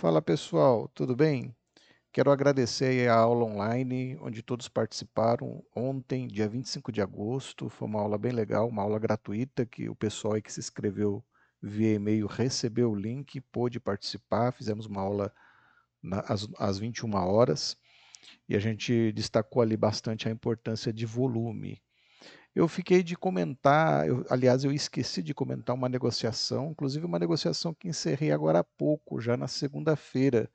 Fala pessoal, tudo bem? Quero agradecer aí a aula online, onde todos participaram ontem, dia 25 de agosto. Foi uma aula bem legal, uma aula gratuita, que o pessoal aí que se inscreveu via e-mail recebeu o link, pôde participar. Fizemos uma aula às 21 horas e a gente destacou ali bastante a importância de volume. Eu fiquei de comentar, aliás, eu esqueci de comentar uma negociação, inclusive uma negociação que encerrei agora há pouco, já na segunda-feira.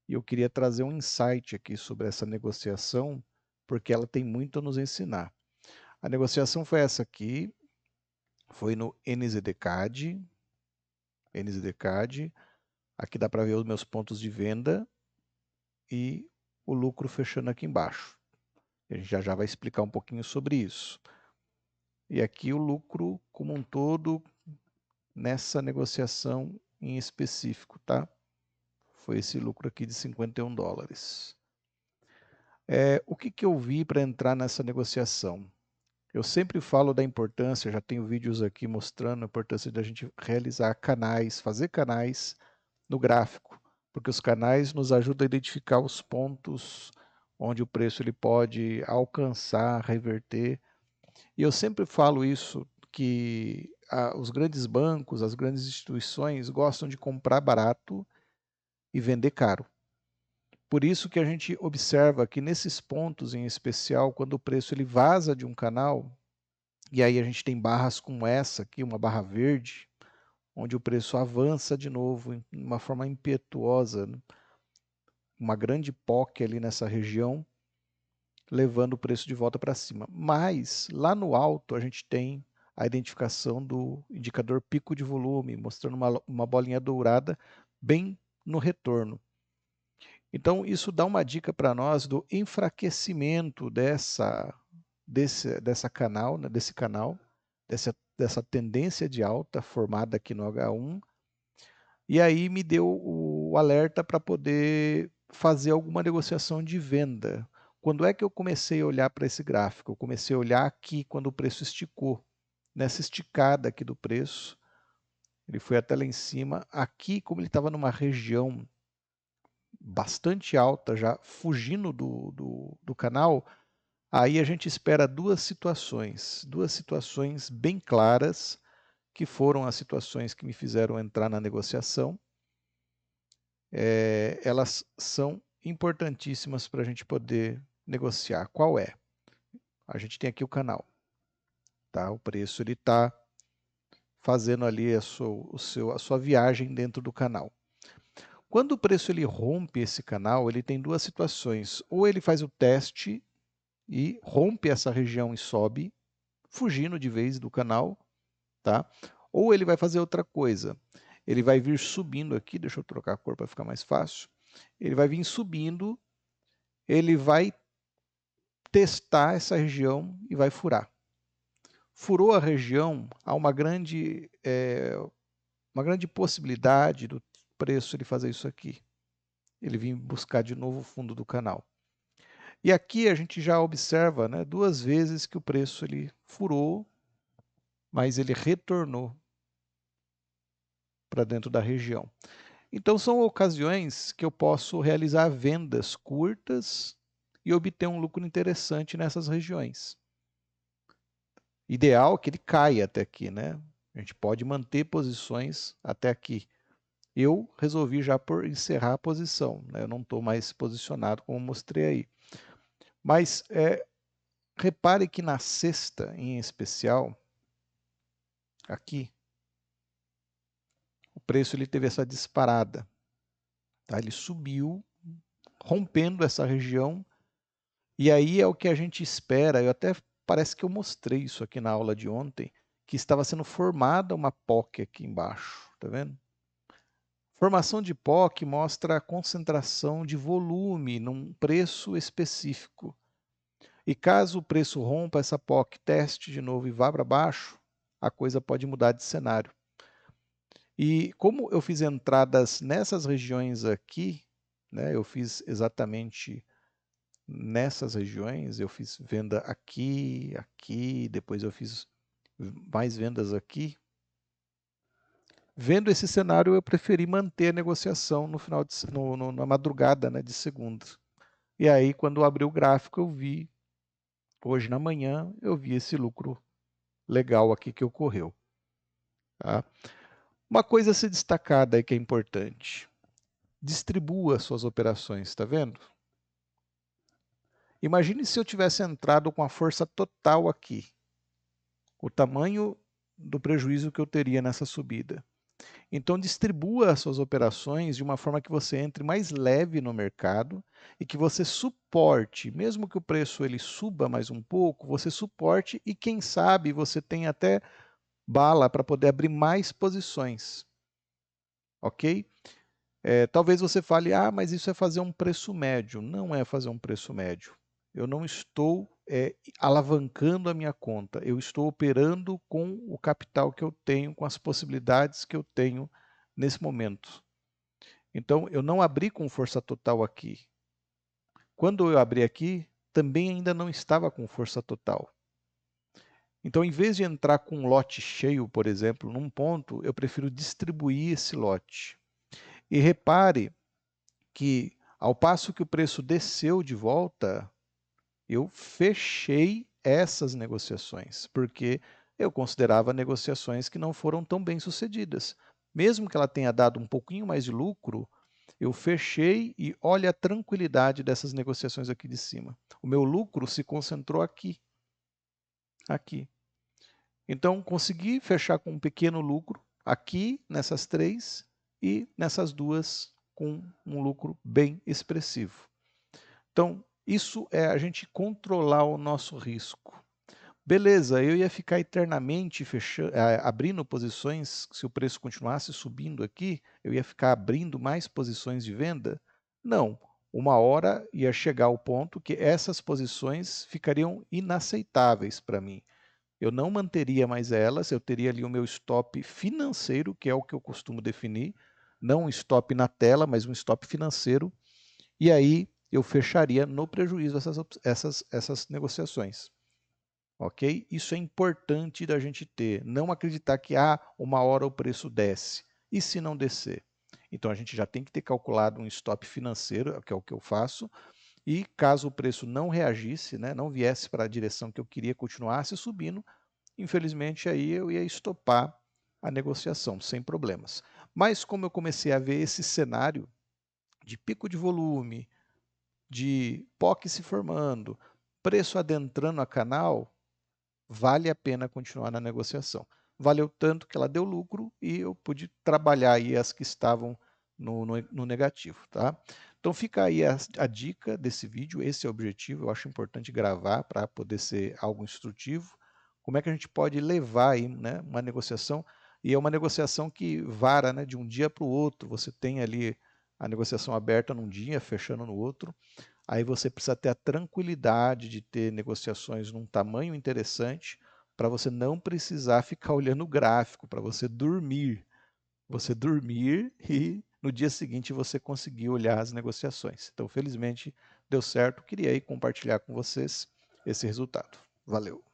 E eu queria trazer um insight aqui sobre essa negociação, porque ela tem muito a nos ensinar. A negociação foi essa aqui, foi no NZDCAD, NZDCAD. Aqui dá para ver os meus pontos de venda e o lucro fechando aqui embaixo. A gente já vai explicar um pouquinho sobre isso. E aqui o lucro como um todo nessa negociação em específico, tá? Foi esse lucro aqui de US$ 51. O que eu vi para entrar nessa negociação? Eu sempre falo da importância, já tenho vídeos aqui mostrando a importância da gente realizar canais, fazer canais no gráfico, porque os canais nos ajudam a identificar os pontos onde o preço ele pode alcançar, reverter. E eu sempre falo isso, que os grandes bancos, as grandes instituições gostam de comprar barato e vender caro. Por isso que a gente observa que nesses pontos em especial, quando o preço ele vaza de um canal, e aí a gente tem barras como essa aqui, uma barra verde, onde o preço avança de novo de uma forma impetuosa, né? Uma grande POC ali nessa região, levando o preço de volta para cima. Mas lá no alto a gente tem a identificação do indicador pico de volume, mostrando uma bolinha dourada bem no retorno. Então isso dá uma dica para nós do enfraquecimento dessa canal, né, desse canal, dessa tendência de alta formada aqui no H1, e aí me deu o alerta para poder fazer alguma negociação de venda. Quando é que eu comecei a olhar para esse gráfico? Eu comecei a olhar aqui quando o preço esticou, nessa esticada aqui do preço, ele foi até lá em cima. Aqui, como ele estava numa região bastante alta, já fugindo do canal, aí a gente espera duas situações bem claras, que foram as situações que me fizeram entrar na negociação. Elas são importantíssimas para a gente poder negociar. Qual é? A gente tem aqui o canal, tá? O preço ele está fazendo ali a sua viagem dentro do canal. Quando o preço ele rompe esse canal, ele tem duas situações. Ou ele faz o teste e rompe essa região e sobe, fugindo de vez do canal, tá? Ou ele vai fazer outra coisa. Ele vai vir subindo aqui, deixa eu trocar a cor para ficar mais fácil. Ele vai vir subindo, ele vai testar essa região e vai furar. Furou a região, há uma grande possibilidade do preço ele fazer isso aqui. Ele vir buscar de novo o fundo do canal. E aqui a gente já observa, né, duas vezes que o preço ele furou, mas ele retornou para dentro da região. Então são ocasiões que eu posso realizar vendas curtas e obter um lucro interessante nessas regiões. Ideal que ele caia até aqui, né? A gente pode manter posições até aqui. Eu resolvi já por encerrar a posição, né? Eu não estou mais posicionado como mostrei aí. Mas repare que na sexta, em especial, aqui, o preço ele teve essa disparada. Tá? Ele subiu, rompendo essa região, e aí é o que a gente espera. Eu até parece que eu mostrei isso aqui na aula de ontem, que estava sendo formada uma POC aqui embaixo, tá vendo? Formação de POC mostra a concentração de volume num preço específico. E caso o preço rompa essa POC, teste de novo e vá para baixo, a coisa pode mudar de cenário. E como eu fiz entradas nessas regiões aqui, né, eu fiz exatamente nessas regiões, eu fiz venda aqui, depois eu fiz mais vendas aqui. Vendo esse cenário, eu preferi manter a negociação no final na madrugada, né, de segunda. E aí, quando eu abri o gráfico, eu vi, hoje na manhã, eu vi esse lucro legal aqui que ocorreu. Tá? Uma coisa a ser destacada aí que é importante. Distribua suas operações, está vendo? Imagine se eu tivesse entrado com a força total aqui. O tamanho do prejuízo que eu teria nessa subida. Então distribua as suas operações de uma forma que você entre mais leve no mercado e que você suporte, mesmo que o preço ele suba mais um pouco, você suporte e quem sabe você tenha até bala para poder abrir mais posições, ok? Talvez você fale, ah, mas isso é fazer um preço médio. Não é fazer um preço médio. Eu não estou alavancando a minha conta. Eu estou operando com o capital que eu tenho, com as possibilidades que eu tenho nesse momento. Então, eu não abri com força total aqui. Quando eu abri aqui, também ainda não estava com força total. Então, em vez de entrar com um lote cheio, por exemplo, num ponto, eu prefiro distribuir esse lote. E repare que, ao passo que o preço desceu de volta, eu fechei essas negociações, porque eu considerava negociações que não foram tão bem sucedidas. Mesmo que ela tenha dado um pouquinho mais de lucro, eu fechei e olha a tranquilidade dessas negociações aqui de cima. O meu lucro se concentrou aqui. Aqui. Então, consegui fechar com um pequeno lucro aqui, nessas três, e nessas duas, com um lucro bem expressivo. Então, isso é a gente controlar o nosso risco. Beleza, eu ia ficar eternamente abrindo posições, se o preço continuasse subindo aqui, eu ia ficar abrindo mais posições de venda? Não. Uma hora ia chegar ao ponto que essas posições ficariam inaceitáveis para mim. Eu não manteria mais elas, eu teria ali o meu stop financeiro, que é o que eu costumo definir, não um stop na tela, mas um stop financeiro, e aí eu fecharia no prejuízo essas negociações. Ok? Isso é importante da gente ter. Não acreditar que uma hora o preço desce. E se não descer? Então a gente já tem que ter calculado um stop financeiro, que é o que eu faço. E caso o preço não reagisse, né, não viesse para a direção que eu queria, continuasse subindo, infelizmente aí eu ia estopar a negociação sem problemas. Mas como eu comecei a ver esse cenário de pico de volume, de POC se formando, preço adentrando a canal, vale a pena continuar na negociação. Valeu tanto que ela deu lucro e eu pude trabalhar aí as que estavam no negativo, tá? Então fica aí a dica desse vídeo, esse é o objetivo, eu acho importante gravar para poder ser algo instrutivo. Como é que a gente pode levar aí, né, uma negociação, e é uma negociação que vara, né, de um dia para o outro, você tem ali a negociação aberta num dia, fechando no outro, aí você precisa ter a tranquilidade de ter negociações num tamanho interessante para você não precisar ficar olhando o gráfico, para você dormir. Você dormir e no dia seguinte você conseguir olhar as negociações. Então, felizmente, deu certo. Queria aí compartilhar com vocês esse resultado. Valeu!